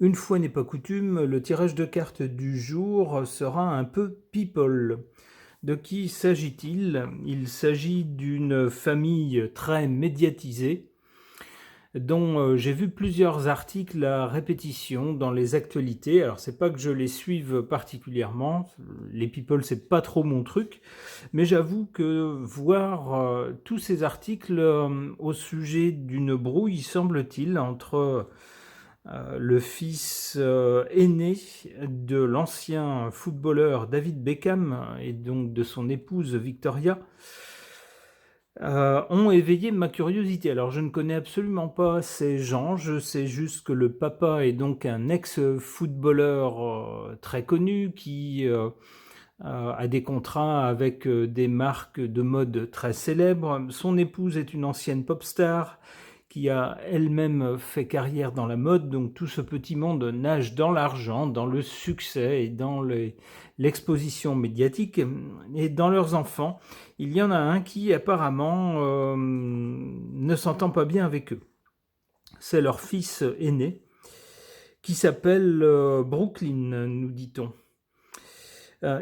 Une fois n'est pas coutume, le tirage de cartes du jour sera un peu people. De qui s'agit-il? Il s'agit d'une famille très médiatisée, dont j'ai vu plusieurs articles à répétition dans les actualités. Alors c'est pas que je les suive particulièrement, les people c'est pas trop mon truc, mais j'avoue que voir tous ces articles au sujet d'une brouille, semble-t-il, entre le fils aîné de l'ancien footballeur David Beckham et donc de son épouse Victoria, ont éveillé ma curiosité. Alors je ne connais absolument pas ces gens, je sais juste que le papa est donc un ex-footballeur très connu qui a des contrats avec des marques de mode très célèbres. Son épouse est une ancienne pop star qui a elle-même fait carrière dans la mode, donc tout ce petit monde nage dans l'argent, dans le succès et dans l'exposition médiatique. Et dans leurs enfants, il y en a un qui apparemment ne s'entend pas bien avec eux. C'est leur fils aîné, qui s'appelle Brooklyn, nous dit-on.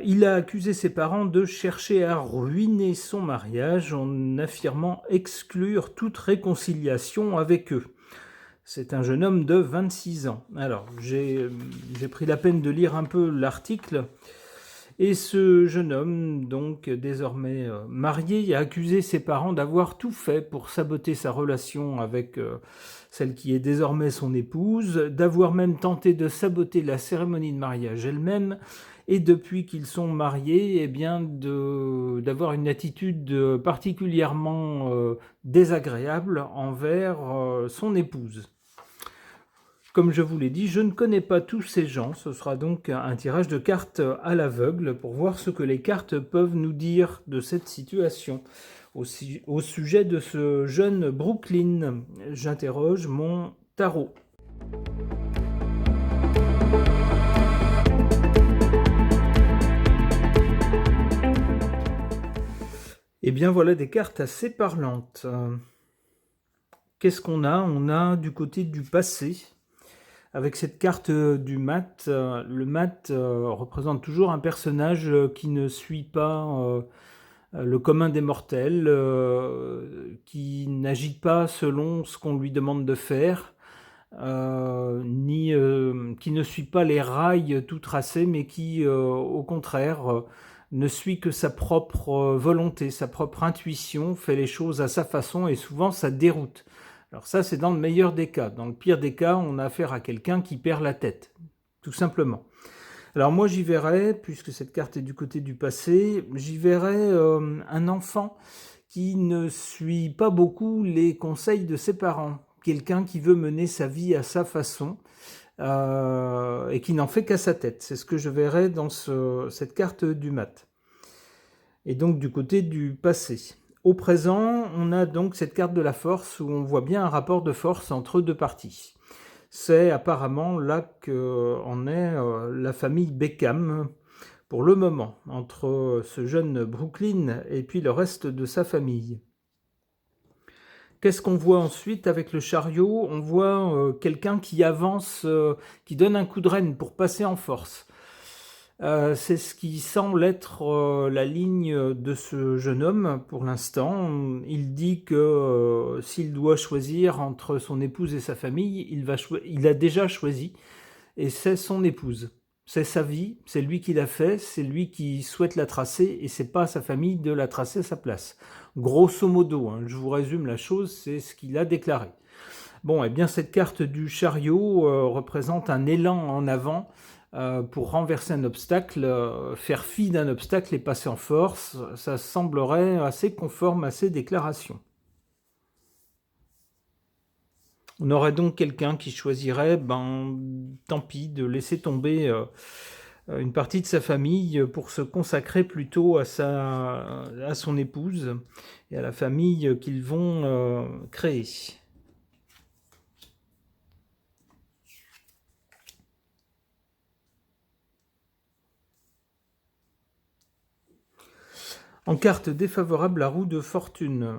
Il a accusé ses parents de chercher à ruiner son mariage en affirmant exclure toute réconciliation avec eux. C'est un jeune homme de 26 ans. Alors, j'ai pris la peine de lire un peu l'article. Et ce jeune homme, donc désormais marié, a accusé ses parents d'avoir tout fait pour saboter sa relation avec celle qui est désormais son épouse, d'avoir même tenté de saboter la cérémonie de mariage elle-même, et depuis qu'ils sont mariés, eh bien d'avoir une attitude particulièrement désagréable envers son épouse. Comme je vous l'ai dit, je ne connais pas tous ces gens, ce sera donc un tirage de cartes à l'aveugle pour voir ce que les cartes peuvent nous dire de cette situation. Au sujet de ce jeune Brooklyn, j'interroge mon tarot. Eh bien voilà des cartes assez parlantes. Qu'est-ce qu'on a? On a du côté du passé. Avec cette carte du mat, le mat représente toujours un personnage qui ne suit pas le commun des mortels, qui n'agit pas selon ce qu'on lui demande de faire, ni qui ne suit pas les rails tout tracés, mais qui, au contraire, ne suit que sa propre volonté, sa propre intuition, fait les choses à sa façon et souvent ça déroute. Alors ça, c'est dans le meilleur des cas. Dans le pire des cas, on a affaire à quelqu'un qui perd la tête, tout simplement. Alors moi, j'y verrais, puisque cette carte est du côté du passé, j'y verrais un enfant qui ne suit pas beaucoup les conseils de ses parents. Quelqu'un qui veut mener sa vie à sa façon et qui n'en fait qu'à sa tête. C'est ce que je verrais dans cette carte du mat. Et donc du côté du passé. Au présent, on a donc cette carte de la force où on voit bien un rapport de force entre deux parties. C'est apparemment là qu'en est la famille Beckham pour le moment, entre ce jeune Brooklyn et puis le reste de sa famille. Qu'est-ce qu'on voit ensuite avec le chariot? On voit quelqu'un qui avance, qui donne un coup de rêne pour passer en force. C'est ce qui semble être la ligne de ce jeune homme pour l'instant. Il dit que s'il doit choisir entre son épouse et sa famille, il a déjà choisi et c'est son épouse. C'est sa vie, c'est lui qui l'a fait, c'est lui qui souhaite la tracer et c'est pas à sa famille de la tracer à sa place. Grosso modo, hein, je vous résume la chose, c'est ce qu'il a déclaré. Bon, eh bien cette carte du chariot représente un élan en avant pour renverser un obstacle, faire fi d'un obstacle et passer en force. Ça semblerait assez conforme à ces déclarations. On aurait donc quelqu'un qui choisirait, tant pis, de laisser tomber une partie de sa famille pour se consacrer plutôt à son épouse et à la famille qu'ils vont créer. En carte défavorable, la roue de fortune.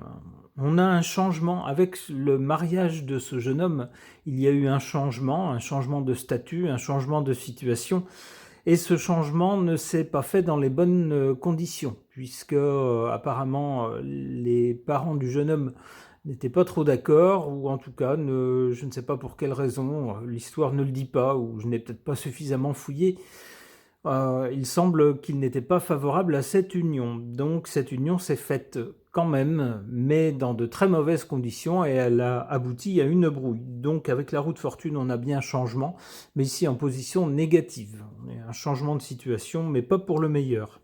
On a un changement avec le mariage de ce jeune homme. Il y a eu un changement de statut, un changement de situation. Et ce changement ne s'est pas fait dans les bonnes conditions, puisque apparemment les parents du jeune homme n'étaient pas trop d'accord, ou en tout cas, je ne sais pas pour quelle raison, l'histoire ne le dit pas, ou je n'ai peut-être pas suffisamment fouillé. Il semble qu'il n'était pas favorable à cette union. Donc cette union s'est faite quand même, mais dans de très mauvaises conditions, et elle a abouti à une brouille. Donc avec la roue de fortune, on a bien un changement, mais ici en position négative. Un changement de situation, mais pas pour le meilleur.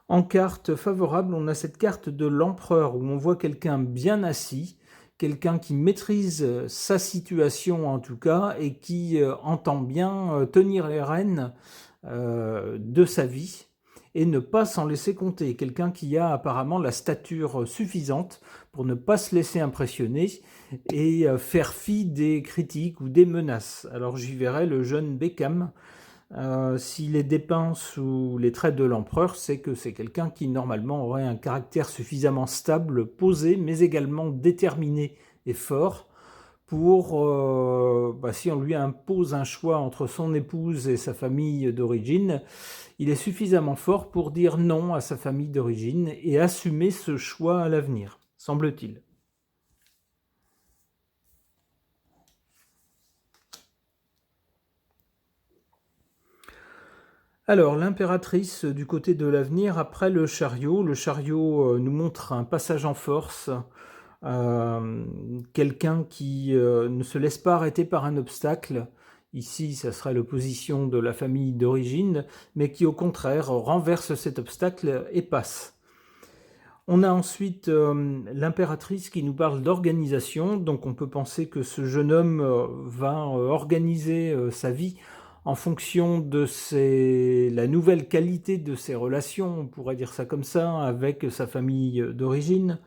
En carte favorable, on a cette carte de l'empereur, où on voit quelqu'un bien assis, quelqu'un qui maîtrise sa situation en tout cas, et qui entend bien tenir les rênes de sa vie, et ne pas s'en laisser compter. Quelqu'un qui a apparemment la stature suffisante pour ne pas se laisser impressionner et faire fi des critiques ou des menaces. Alors j'y verrai le jeune Beckham. S'il est dépeint sous les traits de l'empereur, c'est que c'est quelqu'un qui normalement aurait un caractère suffisamment stable, posé, mais également déterminé et fort pour, si on lui impose un choix entre son épouse et sa famille d'origine, il est suffisamment fort pour dire non à sa famille d'origine et assumer ce choix à l'avenir, semble-t-il. Alors, l'impératrice du côté de l'avenir, après le chariot nous montre un passage en force, quelqu'un qui ne se laisse pas arrêter par un obstacle. Ici, ça serait l'opposition de la famille d'origine, mais qui au contraire renverse cet obstacle et passe. On a ensuite l'impératrice qui nous parle d'organisation, donc on peut penser que ce jeune homme va organiser sa vie en fonction de la nouvelle qualité de ses relations, on pourrait dire ça comme ça, avec sa famille d'origine.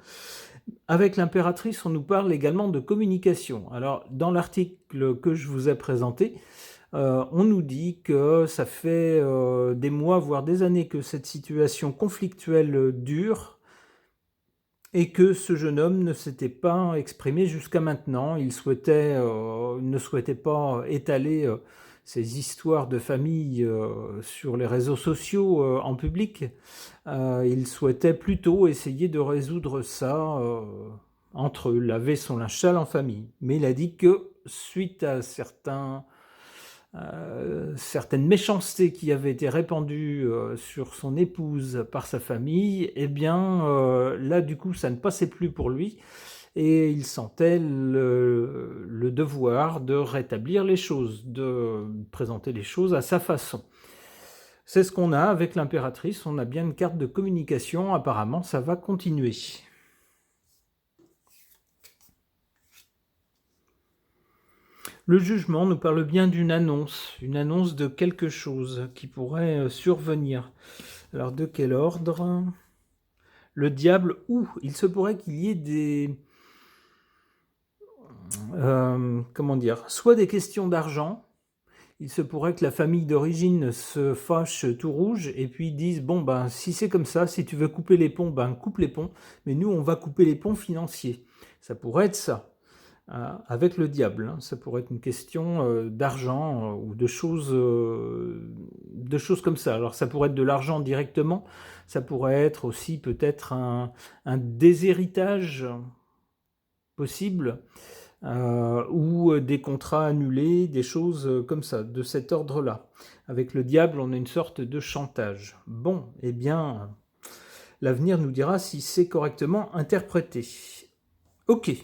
Avec l'impératrice, on nous parle également de communication. Alors, dans l'article que je vous ai présenté, on nous dit que ça fait des mois, voire des années que cette situation conflictuelle dure, et que ce jeune homme ne s'était pas exprimé jusqu'à maintenant. Il ne souhaitait pas étaler ces histoires de famille sur les réseaux sociaux en public. Il souhaitait plutôt essayer de résoudre ça entre eux, laver son linge sale en famille. Mais il a dit que suite à certaines méchancetés qui avaient été répandues sur son épouse par sa famille, eh bien là du coup ça ne passait plus pour lui et il sentait le devoir de rétablir les choses, de présenter les choses à sa façon. C'est ce qu'on a avec l'impératrice, on a bien une carte de communication, apparemment ça va continuer. Le jugement nous parle bien d'une annonce de quelque chose qui pourrait survenir. Alors de quel ordre? Le diable, ou il se pourrait qu'il y ait des... soit des questions d'argent. Il se pourrait que la famille d'origine se fâche tout rouge et puis dise bon ben si c'est comme ça, si tu veux couper les ponts, ben coupe les ponts, mais nous on va couper les ponts financiers. Ça pourrait être ça. Avec le diable, ça pourrait être une question d'argent ou de choses comme ça. Alors ça pourrait être de l'argent directement, ça pourrait être aussi peut-être un déshéritage possible, ou des contrats annulés, des choses comme ça, de cet ordre-là. Avec le diable, on a une sorte de chantage. Bon, eh bien, l'avenir nous dira si c'est correctement interprété. Ok.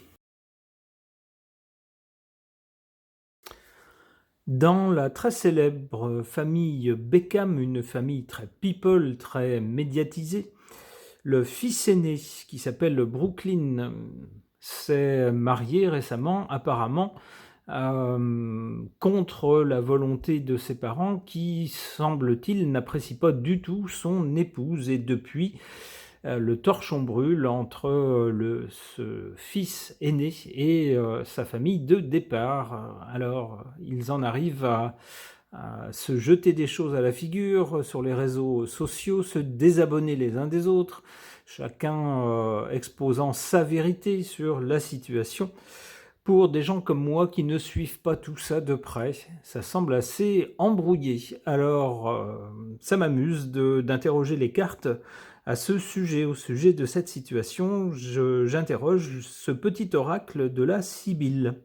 Dans la très célèbre famille Beckham, une famille très people, très médiatisée, le fils aîné, qui s'appelle Brooklyn, s'est marié récemment, apparemment, contre la volonté de ses parents, qui, semble-t-il, n'apprécient pas du tout son épouse, et depuis, le torchon brûle entre ce fils aîné et sa famille de départ. Alors, ils en arrivent à se jeter des choses à la figure sur les réseaux sociaux, se désabonner les uns des autres, chacun exposant sa vérité sur la situation. Pour des gens comme moi qui ne suivent pas tout ça de près, ça semble assez embrouillé. Alors, ça m'amuse d'interroger les cartes à ce sujet, au sujet de cette situation. J'interroge ce petit oracle de la Sibylle.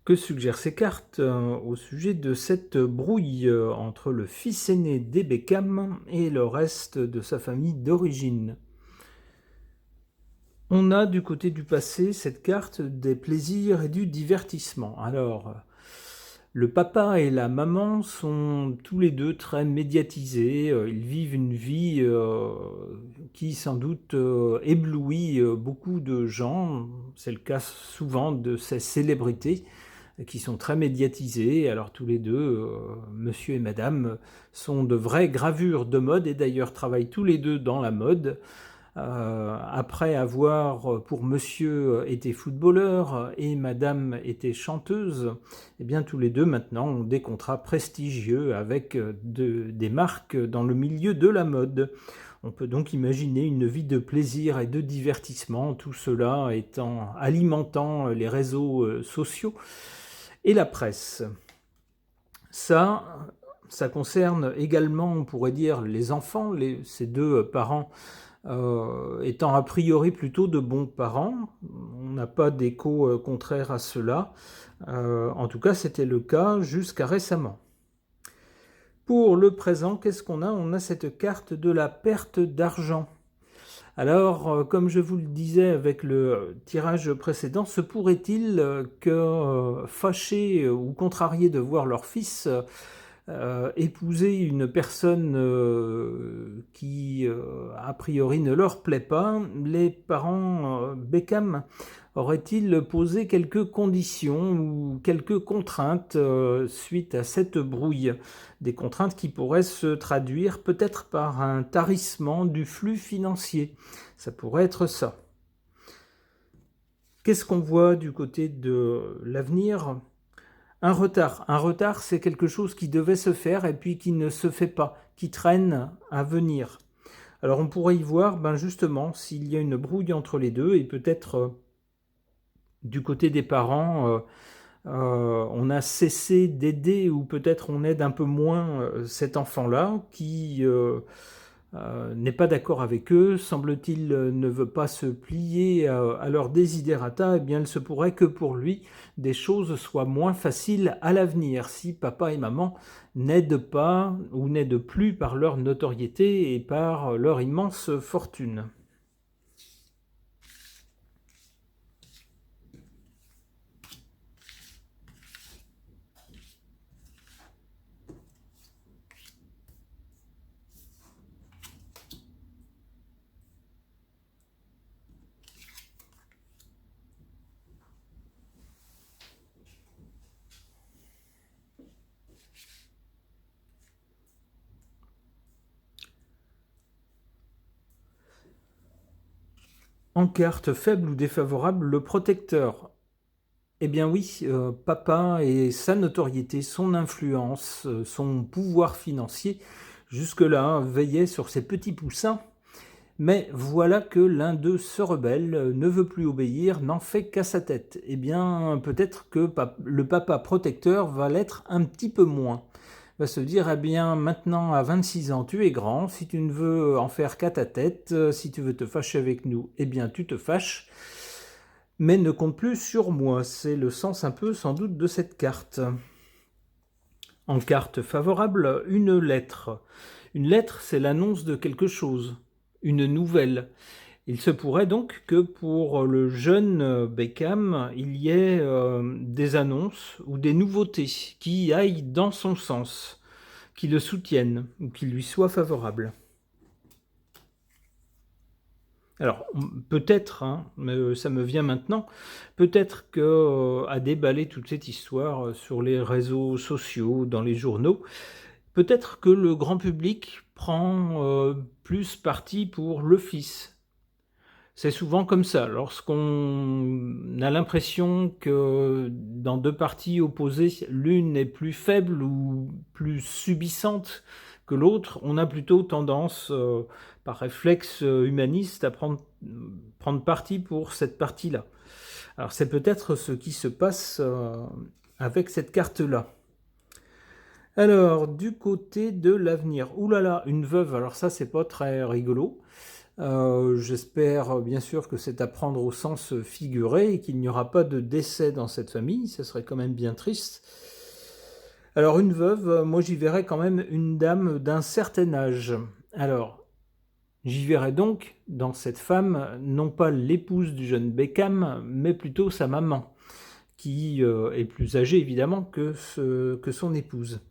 Que suggèrent ces cartes au sujet de cette brouille entre le fils aîné des Beckham et le reste de sa famille d'origine? On a du côté du passé cette carte des plaisirs et du divertissement. Alors, le papa et la maman sont tous les deux très médiatisés. Ils vivent une vie qui sans doute éblouit beaucoup de gens. C'est le cas souvent de ces célébrités qui sont très médiatisés. Alors tous les deux, monsieur et madame, sont de vraies gravures de mode et d'ailleurs travaillent tous les deux dans la mode. Après avoir, pour monsieur, été footballeur et madame était chanteuse, eh bien tous les deux maintenant ont des contrats prestigieux avec des marques dans le milieu de la mode. On peut donc imaginer une vie de plaisir et de divertissement, tout cela alimentant les réseaux sociaux et la presse. Ça concerne également, on pourrait dire, les enfants, ces deux parents étant a priori plutôt de bons parents. On n'a pas d'écho contraire à cela. En tout cas, c'était le cas jusqu'à récemment. Pour le présent, qu'est-ce qu'on a? On a cette carte de la perte d'argent. Alors, comme je vous le disais avec le tirage précédent, se pourrait-il que fâchés ou contrariés de voir leur fils épouser une personne qui a priori ne leur plaît pas, les parents Beckham auraient-ils posé quelques conditions ou quelques contraintes suite à cette brouille? Des contraintes qui pourraient se traduire peut-être par un tarissement du flux financier. Ça pourrait être ça. Qu'est-ce qu'on voit du côté de l'avenir? Un retard. Un retard, c'est quelque chose qui devait se faire et puis qui ne se fait pas, qui traîne à venir. Alors on pourrait y voir justement s'il y a une brouille entre les deux et peut-être du côté des parents, on a cessé d'aider ou peut-être on aide un peu moins cet enfant-là qui n'est pas d'accord avec eux, semble-t-il ne veut pas se plier à leur desiderata, eh bien il se pourrait que pour lui des choses soient moins faciles à l'avenir si papa et maman n'aident pas ou n'aident plus par leur notoriété et par leur immense fortune. En carte faible ou défavorable, le protecteur. Eh bien oui, papa et sa notoriété, son influence, son pouvoir financier, jusque-là, veillaient sur ses petits poussins. Mais voilà que l'un d'eux se rebelle, ne veut plus obéir, n'en fait qu'à sa tête. Eh bien, peut-être que le papa protecteur va l'être un petit peu moins. Va se dire, eh bien, maintenant, à 26 ans, tu es grand, si tu ne veux en faire qu'à ta tête, si tu veux te fâcher avec nous, eh bien, tu te fâches, mais ne compte plus sur moi. C'est le sens un peu, sans doute, de cette carte. En carte favorable, une lettre. Une lettre, c'est l'annonce de quelque chose, une nouvelle. Il se pourrait donc que pour le jeune Beckham, il y ait des annonces ou des nouveautés qui aillent dans son sens, qui le soutiennent ou qui lui soient favorables. Alors, peut-être, mais ça me vient maintenant, peut-être qu'à déballer toute cette histoire sur les réseaux sociaux, dans les journaux, Peut-être que le grand public prend plus parti pour le fils. C'est souvent comme ça, lorsqu'on a l'impression que dans deux parties opposées, l'une est plus faible ou plus subissante que l'autre, on a plutôt tendance, par réflexe humaniste, à prendre parti pour cette partie-là. Alors c'est peut-être ce qui se passe avec cette carte-là. Alors, du côté de l'avenir, ouh là là, une veuve, alors ça c'est pas très rigolo. J'espère bien sûr que c'est à prendre au sens figuré et qu'il n'y aura pas de décès dans cette famille, ce serait quand même bien triste. Alors une veuve, moi j'y verrais quand même une dame d'un certain âge. Alors, j'y verrais donc dans cette femme non pas l'épouse du jeune Beckham, mais plutôt sa maman, qui est plus âgée évidemment que son épouse.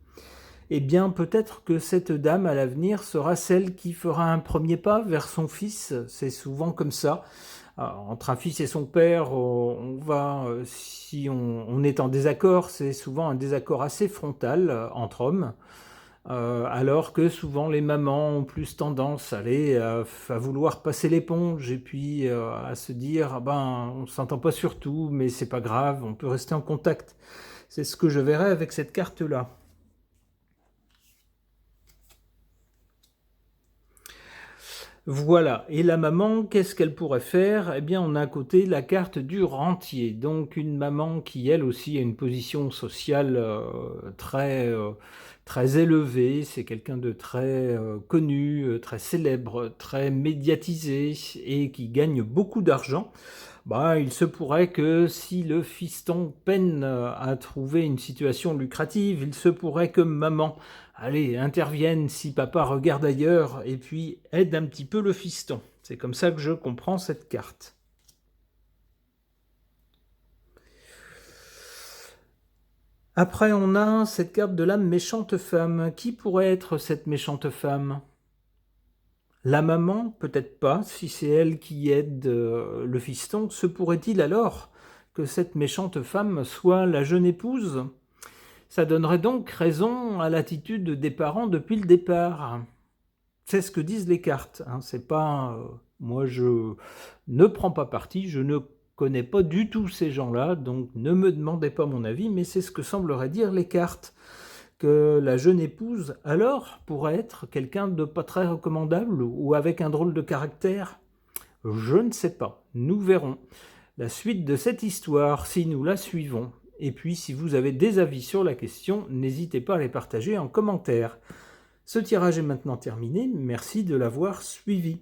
Eh bien, peut-être que cette dame, à l'avenir, sera celle qui fera un premier pas vers son fils. C'est souvent comme ça. Alors, entre un fils et son père, si on est en désaccord, c'est souvent un désaccord assez frontal entre hommes. Alors que souvent les mamans ont plus tendance à vouloir passer l'éponge et puis à se dire ah ben on s'entend pas sur tout, mais c'est pas grave, on peut rester en contact. C'est ce que je verrai avec cette carte-là. Voilà, et la maman, qu'est-ce qu'elle pourrait faire? Eh bien, on a à côté la carte du rentier, donc une maman qui, elle aussi, a une position sociale très élevée, c'est quelqu'un de très connu, très célèbre, très médiatisé, et qui gagne beaucoup d'argent. Bah, il se pourrait que si le fiston peine à trouver une situation lucrative, il se pourrait que maman, allez, intervienne si papa regarde ailleurs et puis aide un petit peu le fiston. C'est comme ça que je comprends cette carte. Après, on a cette carte de la méchante femme. Qui pourrait être cette méchante femme? La maman, peut-être pas, si c'est elle qui aide le fiston, se pourrait-il alors que cette méchante femme soit la jeune épouse? Ça donnerait donc raison à l'attitude des parents depuis le départ. C'est ce que disent les cartes. Hein. C'est pas, moi, je ne prends pas parti, je ne connais pas du tout ces gens-là, donc ne me demandez pas mon avis, mais c'est ce que sembleraient dire les cartes. Que la jeune épouse, alors, pourrait être quelqu'un de pas très recommandable ou avec un drôle de caractère? Je ne sais pas. Nous verrons la suite de cette histoire si nous la suivons. Et puis, si vous avez des avis sur la question, n'hésitez pas à les partager en commentaire. Ce tirage est maintenant terminé. Merci de l'avoir suivi.